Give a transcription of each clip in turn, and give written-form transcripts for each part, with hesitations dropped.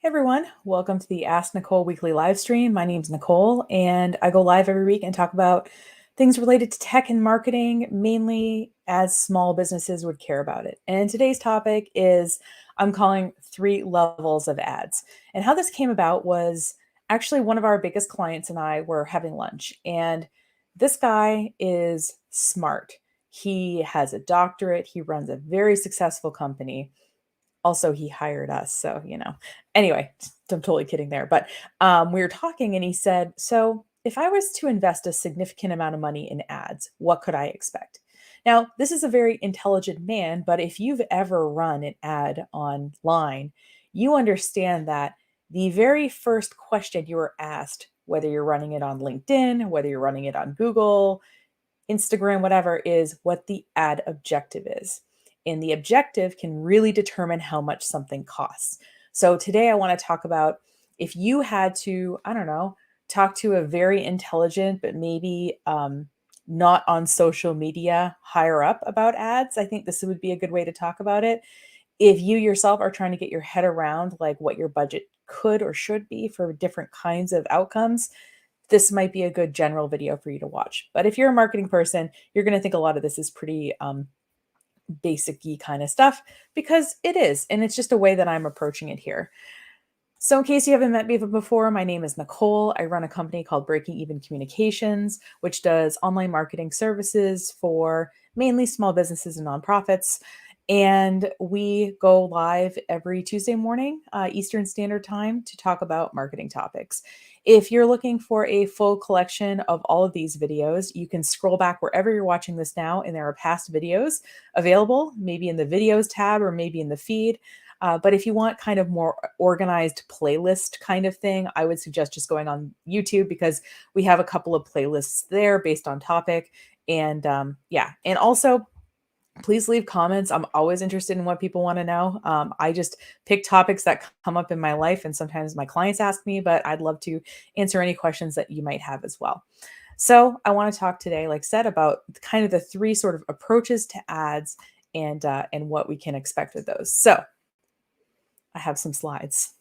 Hey everyone, welcome to the Ask Nicole weekly live stream. My name's Nicole, and I go live every week and talk about things related to tech and marketing, mainly as small businesses would care about it. And today's topic is I'm calling 3 levels of ads. And how this came about was actually one of our biggest clients and I were having lunch, and this guy is smart. He has a doctorate, he runs a very successful company. Also, he hired us, so, Anyway, I'm totally kidding there, but, we were talking and he said, "So, if I was to invest a significant amount of money in ads, what could I expect?" Now, this is a very intelligent man, but if you've ever run an ad online, you understand that the very first question you were asked, whether you're running it on LinkedIn, whether you're running it on Google, Instagram, whatever, is what the ad objective is. And the objective can really determine how much something costs. So today I want to talk about if you had to, I don't know, talk to a very intelligent, but maybe not on social media higher up about ads. I think this would be a good way to talk about it. If you yourself are trying to get your head around like what your budget could or should be for different kinds of outcomes, this might be a good general video for you to watch. But if you're a marketing person, you're going to think a lot of this is pretty basic-y kind of stuff because it is. And it's just a way that I'm approaching it here. So, in case you haven't met me before, my name is Nicole. I run a company called Breaking Even Communications, which does online marketing services for mainly small businesses and nonprofits. And we go live every Tuesday morning, Eastern Standard Time, to talk about marketing topics. If you're looking for a full collection of all of these videos, you can scroll back wherever you're watching this now, and there are past videos available, maybe in the videos tab or maybe in the feed. But if you want kind of more organized playlist kind of thing, I would suggest just going on YouTube because we have a couple of playlists there based on topic. And yeah, and also please leave comments. I'm always interested in what people want to know. I just pick topics that come up in my life, and sometimes my clients ask me, but I'd love to answer any questions that you might have as well. So I want to talk today, like I said, about kind of the 3 sort of approaches to ads and what we can expect with those. So I have some slides.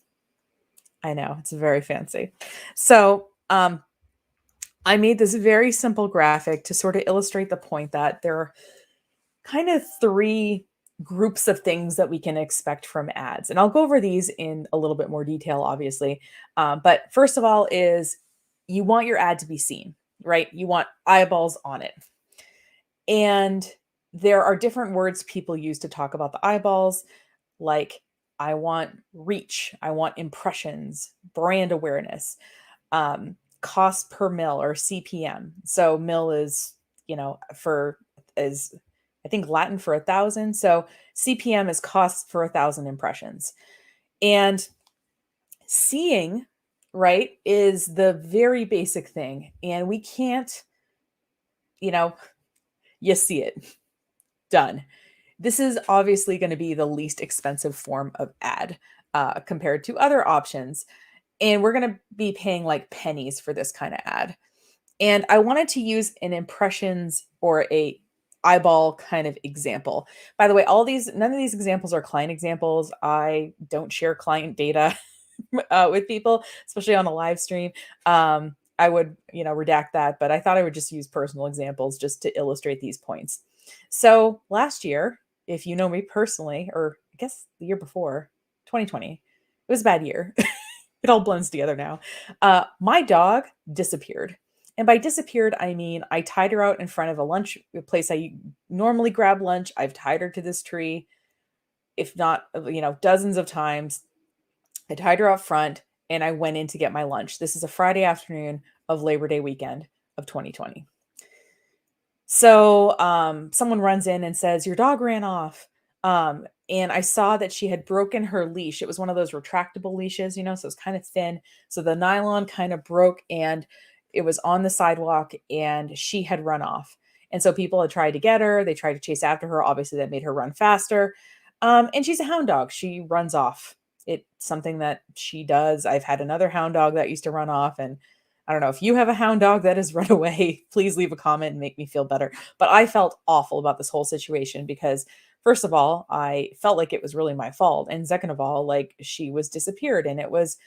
I know it's very fancy. So, I made this very simple graphic to sort of illustrate the point that there are kind of 3 groups of things that we can expect from ads. And I'll go over these in a little bit more detail, obviously. But first of all, is you want your ad to be seen, right? You want eyeballs on it. And there are different words people use to talk about the eyeballs, like I want reach, I want impressions, brand awareness, cost per mil or CPM. So mil is, for is I think Latin for 1,000. So CPM is cost for 1,000 impressions. And seeing, right, is the very basic thing. And we can't, you know, you see it done. This is obviously going to be the least expensive form of ad compared to other options. And we're going to be paying like pennies for this kind of ad. And I wanted to use an impressions or a eyeball kind of example. By the way, none of these examples are client examples. I don't share client data with people, especially on a live stream. I would, redact that, but I thought I would just use personal examples just to illustrate these points. So last year, if you know me personally, or I guess the year before, 2020, it was a bad year. It all blends together now. My dog disappeared. And by disappeared, I mean I tied her out in front of a place I normally grab lunch. I've tied her to this tree, if not, dozens of times. I tied her out front and I went in to get my lunch. This is a Friday afternoon of Labor Day weekend of 2020. So someone runs in and says, "Your dog ran off." And I saw that she had broken her leash. It was one of those retractable leashes, so it's kind of thin. So the nylon kind of broke and it was on the sidewalk and she had run off. And so people had tried to get her. They tried to chase after her. Obviously, that made her run faster. And she's a hound dog. She runs off. It's something that she does. I've had another hound dog that used to run off, and I don't know if you have a hound dog that has run away, please leave a comment and make me feel better. But I felt awful about this whole situation because first of all, I felt like it was really my fault. And second of all, like she was disappeared and it was,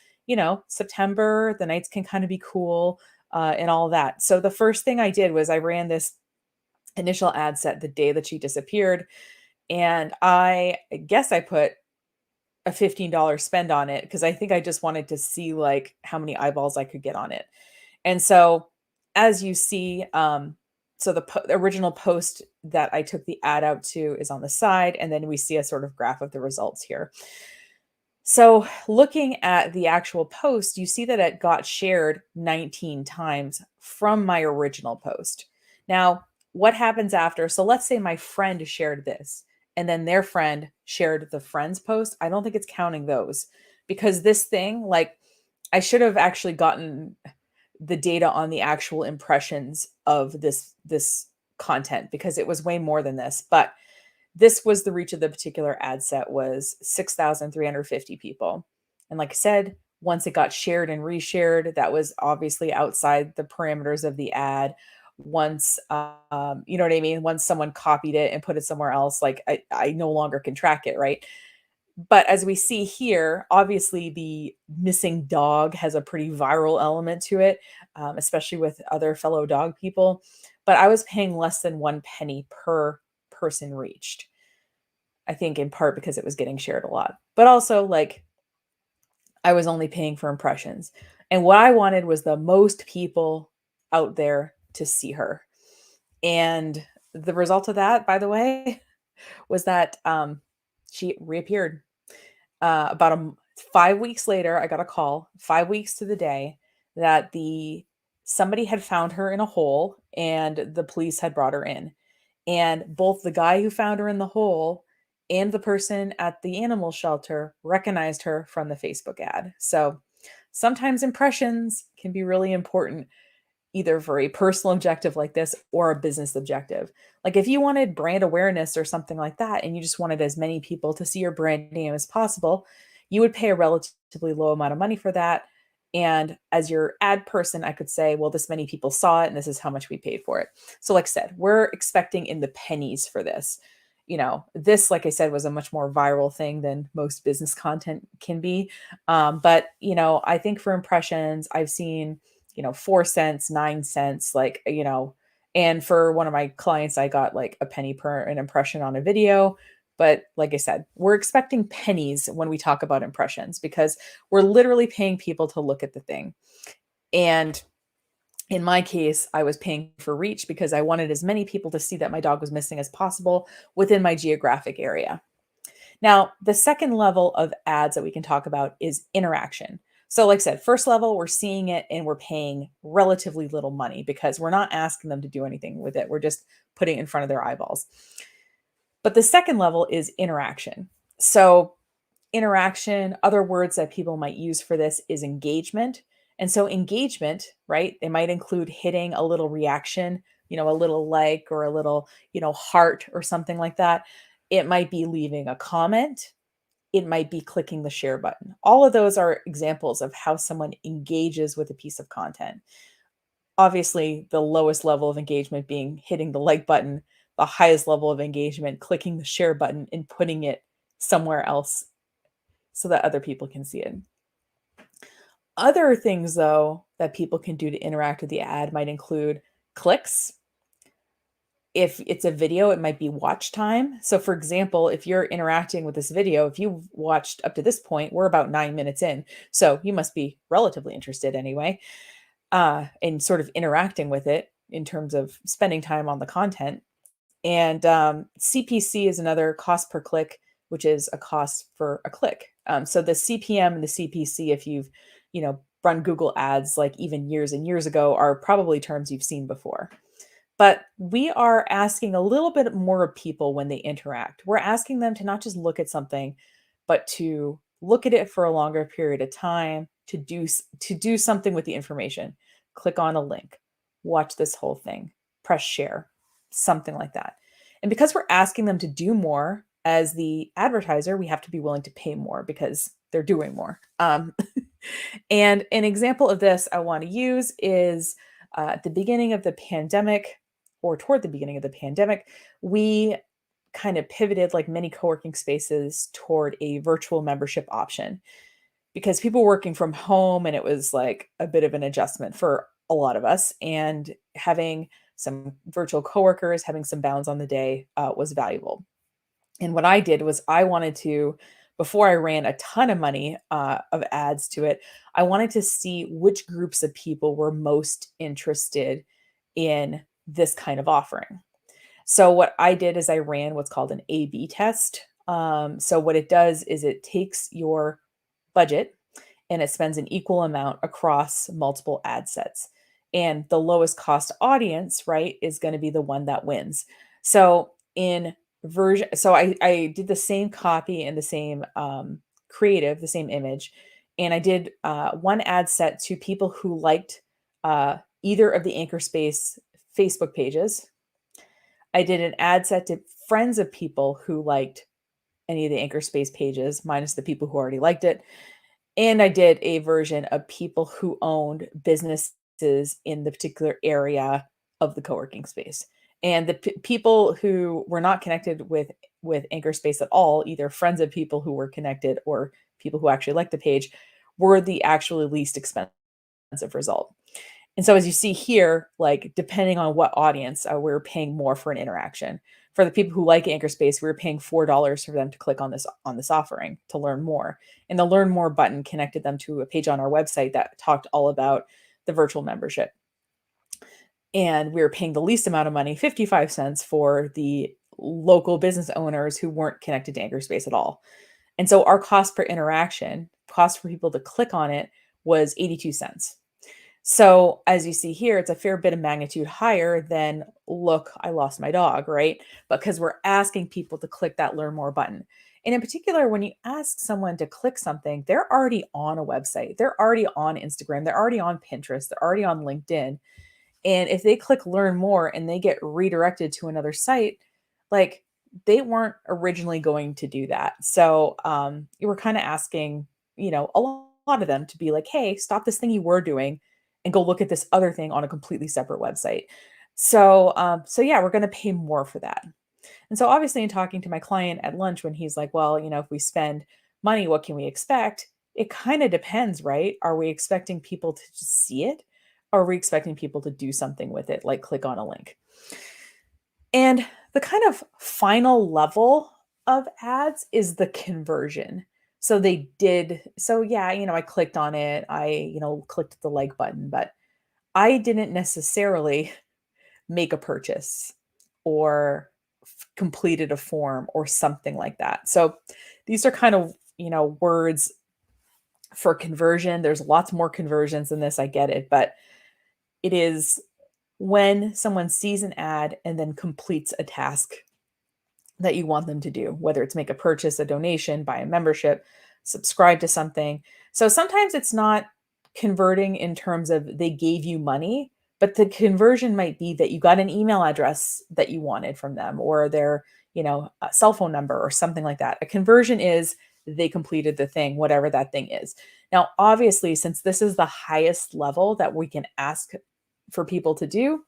September, the nights can kind of be cool and all that. So the first thing I did was I ran this initial ad set the day that she disappeared. And I guess I put a $15 spend on it because I think I just wanted to see like how many eyeballs I could get on it. And so as you see, so the original post that I took the ad out to is on the side, and then we see a sort of graph of the results here. So looking at the actual post, you see that it got shared 19 times from my original post. Now, what happens after? So let's say my friend shared this and then their friend shared the friend's post. I don't think it's counting those because this thing, like, I should have actually gotten the data on the actual impressions of this content because it was way more than this. But this was the reach of the particular ad set was 6,350 people. And like I said, once it got shared and reshared, that was obviously outside the parameters of the ad. Once, you know what I mean? Once someone copied it and put it somewhere else, like I no longer can track it, right? But as we see here, obviously the missing dog has a pretty viral element to it, especially with other fellow dog people. But I was paying less than 1 penny per person reached. I think in part because it was getting shared a lot, but also like I was only paying for impressions. And what I wanted was the most people out there to see her. And the result of that, by the way, was that she reappeared. About 5 weeks later, I got a call, 5 weeks to the day, that the somebody had found her in a hole and the police had brought her in. And both the guy who found her in the hole and the person at the animal shelter recognized her from the Facebook ad. So sometimes impressions can be really important, either for a personal objective like this or a business objective. Like if you wanted brand awareness or something like that, and you just wanted as many people to see your brand name as possible, you would pay a relatively low amount of money for that. And as your ad person, I could say, well, this many people saw it and this is how much we paid for it. So, like I said, we're expecting in the pennies for this. This, like I said, was a much more viral thing than most business content can be. But, I think for impressions, I've seen 4 cents, 9 cents, like, and for one of my clients, I got like a penny per an impression on a video. But like I said, we're expecting pennies when we talk about impressions because we're literally paying people to look at the thing. And in my case, I was paying for reach because I wanted as many people to see that my dog was missing as possible within my geographic area. Now, the second level of ads that we can talk about is interaction. So, like I said, first level, we're seeing it and we're paying relatively little money because we're not asking them to do anything with it. We're just putting it in front of their eyeballs. But the second level is interaction. So, interaction, other words that people might use for this is engagement. And so, engagement, right? It might include hitting a little reaction, a little like or a little, heart or something like that. It might be leaving a comment. It might be clicking the share button. All of those are examples of how someone engages with a piece of content. Obviously, the lowest level of engagement being hitting the like button, the highest level of engagement, clicking the share button and putting it somewhere else so that other people can see it. Other things, though, that people can do to interact with the ad might include clicks. If it's a video, it might be watch time. So, for example, if you're interacting with this video, if you've watched up to this point, we're about 9 minutes in. So, you must be relatively interested anyway, in sort of interacting with it in terms of spending time on the content. And CPC is another cost per click, which is a cost for a click. So the CPM and the CPC, if you've, run Google ads like even years and years ago, are probably terms you've seen before. But we are asking a little bit more of people when they interact. We're asking them to not just look at something, but to look at it for a longer period of time, to do something with the information. Click on a link, watch this whole thing, press share, something like that. And because we're asking them to do more as the advertiser, we have to be willing to pay more because they're doing more. And an example of this I want to use is at the beginning of the pandemic, or toward the beginning of the pandemic, we kind of pivoted, like many co-working spaces, toward a virtual membership option because people were working from home and it was like a bit of an adjustment for a lot of us. And having some virtual coworkers, having some bounds on the day was valuable. And what I did was I wanted to, before I ran a ton of money of ads to it, I wanted to see which groups of people were most interested in this kind of offering. So what I did is I ran what's called an A/B test. So what it does is it takes your budget and it spends an equal amount across multiple ad sets. And the lowest cost audience, right, is going to be the one that wins. So in so I did the same copy and the same creative, the same image, and I did one ad set to people who liked either of the Anchor Space Facebook pages. I did an ad set to friends of people who liked any of the Anchor Space pages, minus the people who already liked it. And I did a version of people who owned businesses in the particular area of the co-working space. And the people who were not connected with Anchor Space at all, either friends of people who were connected or people who actually liked the page, were the actually least expensive result. And so as you see here, like depending on what audience, we're paying more for an interaction. For the people who like Anchor Space, we were paying $4 for them to click on this offering to learn more. And the learn more button connected them to a page on our website that talked all about the virtual membership. And we were paying the least amount of money, 55 cents, for the local business owners who weren't connected to Anchor Space at all. And so our cost per interaction, cost for people to click on it, was 82 cents. So as you see here, it's a fair bit of magnitude higher than, look, I lost my dog, right? Because we're asking people to click that learn more button. And in particular, when you ask someone to click something, they're already on a website, they're already on Instagram, they're already on Pinterest, they're already on LinkedIn. And if they click learn more and they get redirected to another site, like they weren't originally going to do that. So you were kind of asking, a lot of them to be like, hey, stop this thing you were doing and go look at this other thing on a completely separate website. So yeah, we're going to pay more for that. And so obviously in talking to my client at lunch when he's like, well, if we spend money, what can we expect? It kind of depends, right? Are we expecting people to just see it? Or are we expecting people to do something with it, like click on a link? And the kind of final level of ads is the conversion. So yeah, I clicked on it. I clicked the like button, but I didn't necessarily make a purchase or completed a form or something like that. So these are kind of, words for conversion. There's lots more conversions than this. I get it, but it is when someone sees an ad and then completes a task that you want them to do, whether it's make a purchase, a donation, buy a membership, subscribe to something. So sometimes it's not converting in terms of they gave you money, but the conversion might be that you got an email address that you wanted from them or their, a cell phone number or something like that. A conversion is they completed the thing, whatever that thing is. Now, obviously, since this is the highest level that we can ask for people to do,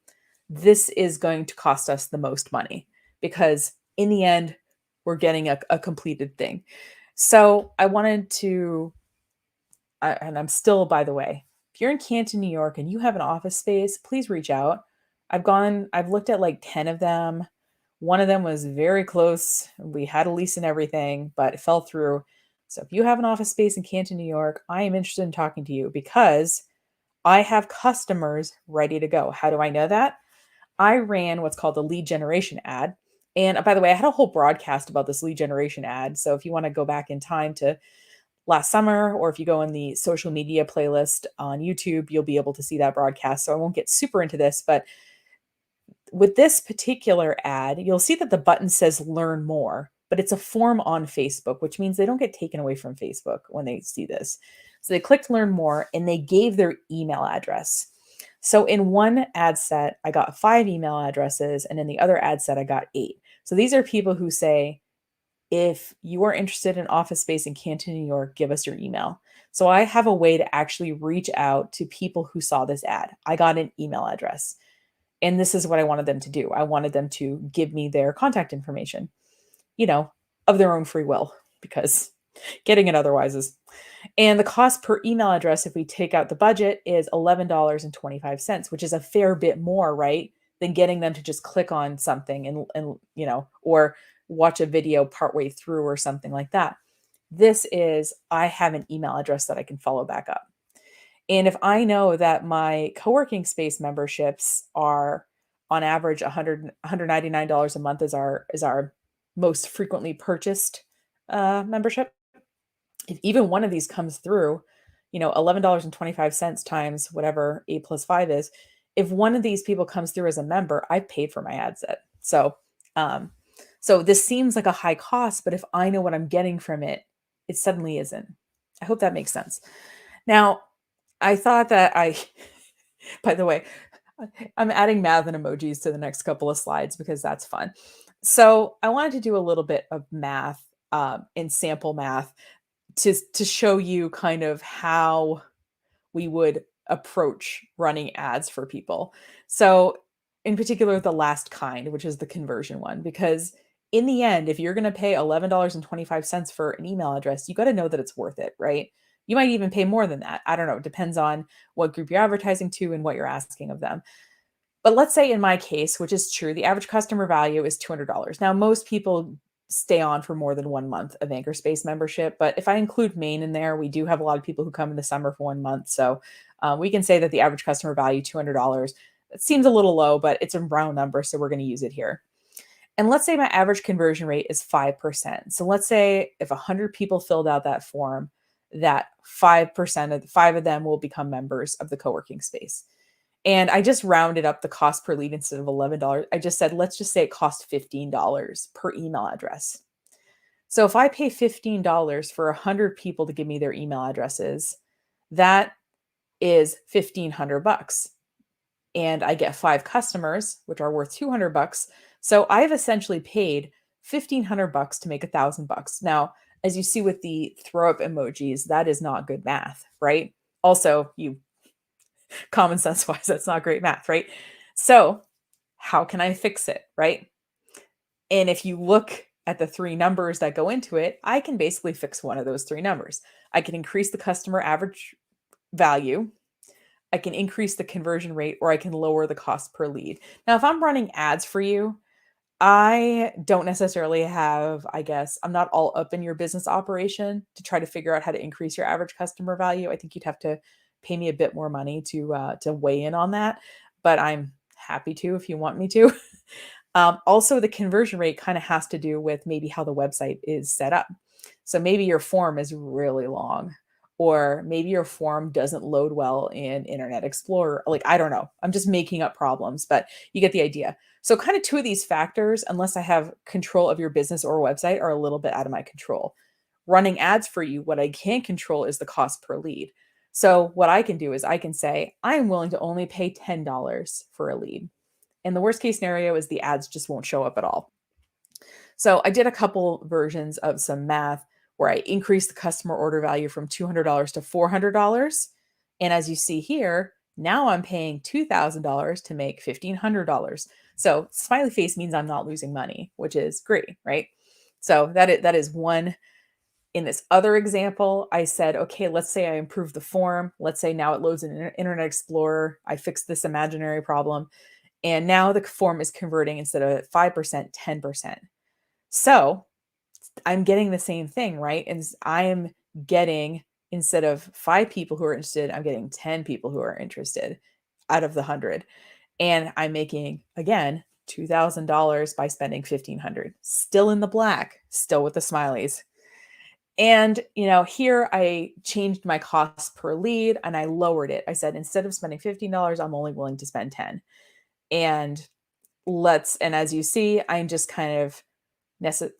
this is going to cost us the most money because in the end, we're getting a completed thing. So I wanted to, and I'm still, by the way, if you're in Canton, New York, and you have an office space, please reach out. I've looked at like 10 of them. One of them was very close. We had a lease and everything, but it fell through. So if you have an office space in Canton, New York, I am interested in talking to you because I have customers ready to go. How do I know that? I ran what's called a lead generation ad. And by the way, I had a whole broadcast about this lead generation ad. So if you want to go back in time to last summer, or if you go in the social media playlist on YouTube, you'll be able to see that broadcast. So I won't get super into this, but with this particular ad, you'll see that the button says learn more, but it's a form on Facebook, which means they don't get taken away from Facebook when they see this. So they clicked learn more and they gave their email address. So in one ad set, I got 5 email addresses, and in the other ad set, I got 8. So these are people who say, if you are interested in office space in Canton, New York, give us your email. So I have a way to actually reach out to people who saw this ad. I got an email address, and this is what I wanted them to do. I wanted them to give me their contact information, you know, of their own free will, because getting it otherwise is. And the cost per email address, if we take out the budget, is $11.25, which is a fair bit more, right? Than getting them to just click on something and or watch a video partway through or something like that. This is, I have an email address that I can follow back up. And if I know that my co-working space memberships are on average $199 a month is our most frequently purchased membership. If even one of these comes through, $11.25 times whatever 8 + 5 is, if one of these people comes through as a member, I paid for my ad set. Um, so this seems like a high cost, but if I know what I'm getting from it, it suddenly isn't. I hope that makes sense. Now, I thought that by the way, I'm adding math and emojis to the next couple of slides because that's fun. So I wanted to do a little bit of math in sample math to show you kind of how we would approach running ads for people. So in particular, the last kind, which is the conversion one, because in the end, if you're going to pay $11.25 for an email address, you got to know that it's worth it, right? You might even pay more than that. I don't know. It depends on what group you're advertising to and what you're asking of them. But let's say in my case, which is true, the average customer value is $200. Now, most people stay on for more than 1 month of Anchor Space membership, but if I include Maine in there, we do have a lot of people who come in the summer for 1 month. So we can say that the average customer value, $200. It seems a little low, but it's a round number, so we're going to use it here. And let's say my average conversion rate is 5%. So let's say if 100 people filled out that form, that 5% of 5 of them will become members of the co-working space. And I just rounded up the cost per lead instead of $11. I just said, let's just say it costs $15 per email address. So if I pay $15 for 100 people to give me their email addresses, that is $1,500. And I get 5 customers, which are worth $200. So I've essentially paid $1,500 to make $1,000. Now, as you see with the throw up emojis, that is not good math, right? Also, common sense wise, that's not great math, right? So how can I fix it, right? And if you look at the 3 numbers that go into it, I can basically fix one of those 3 numbers. I can increase the customer average value, I can increase the conversion rate, or I can lower the cost per lead. Now, if I'm running ads for you, I don't necessarily have, I guess, I'm not all up in your business operation to try to figure out how to increase your average customer value. I think you'd have to pay me a bit more money to weigh in on that, but I'm happy to if you want me to. Also, the conversion rate kind of has to do with maybe how the website is set up. So maybe your form is really long, or maybe your form doesn't load well in Internet Explorer. Like, I don't know. I'm just making up problems, but you get the idea. So, kind of 2 of these factors, unless I have control of your business or website, are a little bit out of my control. Running ads for you, what I can control is the cost per lead. So, what I can do is I can say, I'm willing to only pay $10 for a lead. And the worst case scenario is the ads just won't show up at all. So I did a couple versions of some math where I increased the customer order value from $200 to $400. And as you see here, now I'm paying $2,000 to make $1,500. So smiley face means I'm not losing money, which is great, right? So that is one. In this other example, I said, okay, let's say I improve the form. Let's say now it loads in Internet Explorer. I fixed this imaginary problem. And now the form is converting instead of 5%, 10%. So I'm getting the same thing, right? And I am getting, instead of 5 people who are interested, I'm getting 10 people who are interested out of the 100. And I'm making, again, $2,000 by spending $1,500. Still in the black, still with the smileys. And, here I changed my cost per lead and I lowered it. I said, instead of spending $15, I'm only willing to spend 10. And as you see, I'm just kind of,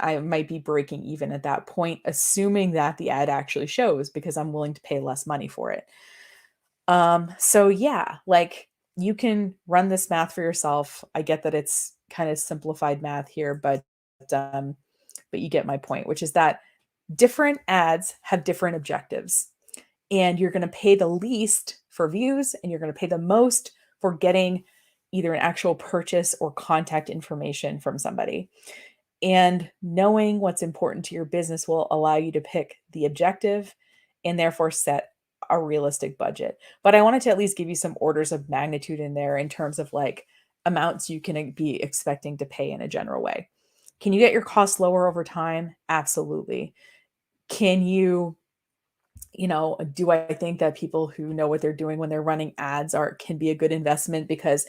I might be breaking even at that point, assuming that the ad actually shows because I'm willing to pay less money for it. So yeah, like you can run this math for yourself. I get that it's kind of simplified math here, but but you get my point, which is that different ads have different objectives. And you're going to pay the least for views, and you're going to pay the most for getting either an actual purchase or contact information from somebody. And knowing what's important to your business will allow you to pick the objective and therefore set a realistic budget. But I wanted to at least give you some orders of magnitude in there in terms of like amounts you can be expecting to pay in a general way. Can you get your costs lower over time? Absolutely. Can you, do I think that people who know what they're doing when they're running ads can be a good investment, because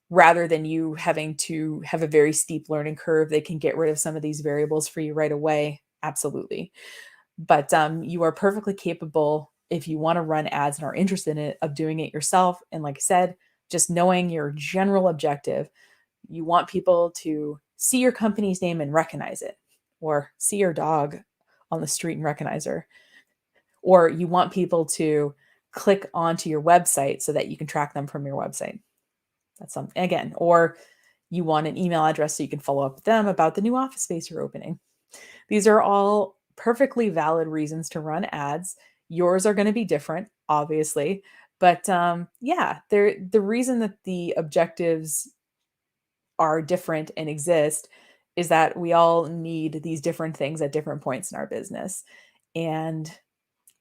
rather than you having to have a very steep learning curve, they can get rid of some of these variables for you right away? Absolutely. But you are perfectly capable, if you want to run ads and are interested in it, of doing it yourself. And like I said, just knowing your general objective, you want people to see your company's name and recognize it, or see your dog on the street and recognize her, or you want people to click onto your website so that you can track them from your website. That's something, again, or you want an email address so you can follow up with them about the new office space you're opening. These are all perfectly valid reasons to run ads. Yours are going to be different, obviously, but yeah, the reason that the objectives are different and exist is that we all need these different things at different points in our business. And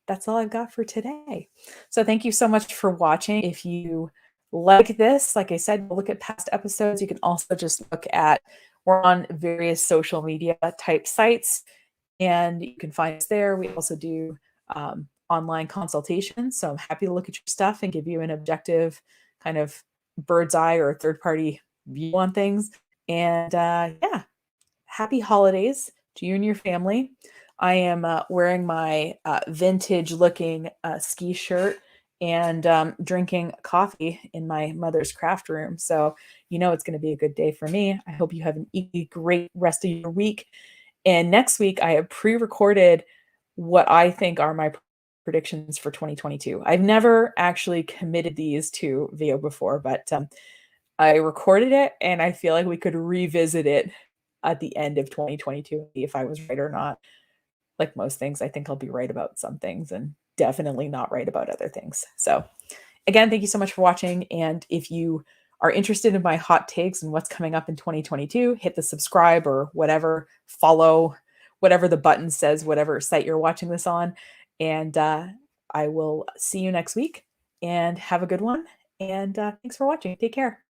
that's all I've got for today. So thank you so much for watching. If you like this, like I said, look at past episodes. You can also just look at, we're on various social media type sites, and you can find us there. We also do online consultations. So I'm happy to look at your stuff and give you an objective kind of bird's eye or third party view on things. And yeah, happy holidays to you and your family. I am wearing my vintage looking ski shirt and drinking coffee in my mother's craft room. So, it's going to be a good day for me. I hope you have an equally great rest of your week. And next week, I have pre recorded what I think are my predictions for 2022. I've never actually committed these to video before, but I recorded it, and I feel like we could revisit it at the end of 2022 and see if I was right or not. Like most things, I think I'll be right about some things and definitely not right about other things. So, again, thank you so much for watching. And if you are interested in my hot takes and what's coming up in 2022, hit the subscribe or whatever, follow, whatever the button says, whatever site you're watching this on. And I will see you next week, and have a good one. And thanks for watching. Take care.